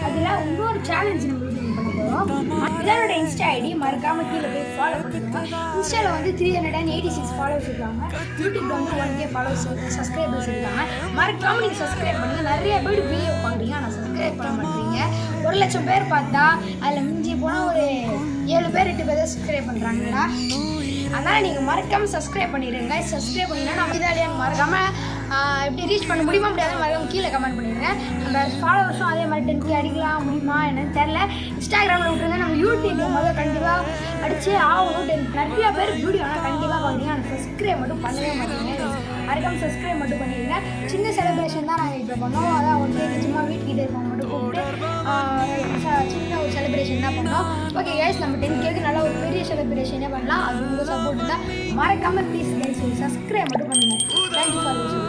அதில் இன்னொரு சேலஞ்ச் நம்ம வீடியோ பண்ண போகிறோம். இதனோட இன்ஸ்டா ஐடி மறக்காமல் கீழே போய் ஃபாலோ பண்ணிடுங்க. இன்ஸ்டாவில் வந்து 386 ஃபாலோவர்ஸ் இருக்காங்க. யூடியூப்ல வந்து 1K ஃபாலோவர்ஸ் சப்ஸ்கிரைபர்ஸ் இருக்காங்க. மறக்காமல் நீங்கள் சப்ஸ்கிரைப் பண்ணுங்கள். நிறைய பேர் வீடியோ பார்க்குறீங்க ஆனால் சப்ஸ்கிரைப் பண்ண மாட்டேறீங்க. 1,00,000 பேர் பார்த்தா அதில் மிஞ்சி போனால் ஒரு 7 பேர் 8 பேர் தான் சப்ஸ்கிரைப் பண்ணுறாங்களா. அதனால் நீங்கள் மறக்காமல் சப்ஸ்கிரைப் பண்ணிடுங்க. சப்ஸ்கிரைப் பண்ணிங்கன்னா நம்ம இதாலியான்னு மறக்காமல் எப்படி ரீச் பண்ண முடியுமா முடியாது மறக்காம கீழே கமெண்ட் பண்ணிடுங்க. நம்ம ஃபாலோவர்ஸும் அதே மாதிரி 10K அடிக்கலாம் முடியுமா என்னன்னு தெரில. இன்ஸ்டாகிராமில் விட்டுருங்க. நம்ம யூடியூப்பில் முதல்ல கண்டிப்பாக அடித்து ஆகணும். நிறைய பேர் வீடியோ ஆனால் கண்டிப்பாக பார்க்குறீங்க. ஆனால் சப்ஸ்கிரைப் மட்டும் பண்ணவே மாட்டேங்க. மறக்காமல் சப்ஸ்கிரைப் மட்டும் பண்ணிடுங்க. சின்ன செலிப்ரேஷன் தான் நாங்கள் இப்போ பண்ணோம். அதான் வந்து சும்மா வீட்டுக்கிட்ட இருக்கவங்க மட்டும் கூப்பிட்டு சின்ன ஒரு செலிப்ரேஷன் தான் பண்ணோம். ஓகே கைஸ், நம்ம 10Kக்கு நல்லா ஒரு பெரிய செலிப்ரேஷனே பண்ணலாம். அது உங்கள் சப்போர்ட் தான். மறக்காமல் ப்ளீஸ் கைஸ் சப்ஸ்கிரைப் மட்டும் பண்ணுங்கள். தேங்க்யூ ஃபார் வாட்சிங்.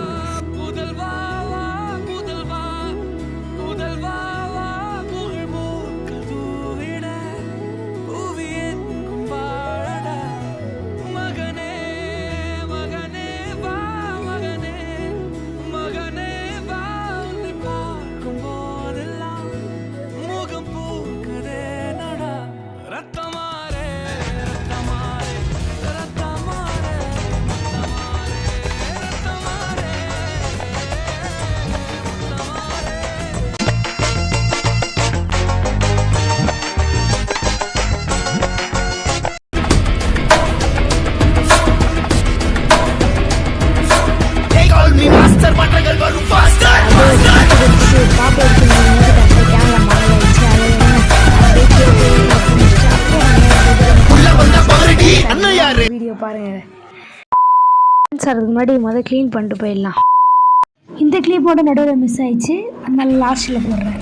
வீடியோ பாருங்க சார். அதுக்கு முன்னாடி முதல்ல க்ளீன் பண்ணிட்டு போயிடலாம். இந்த கிளிப்போட நடுவில் மிஸ் ஆயிடுச்சு. அதனால லாஸ்ட்டில் போடுறேன்.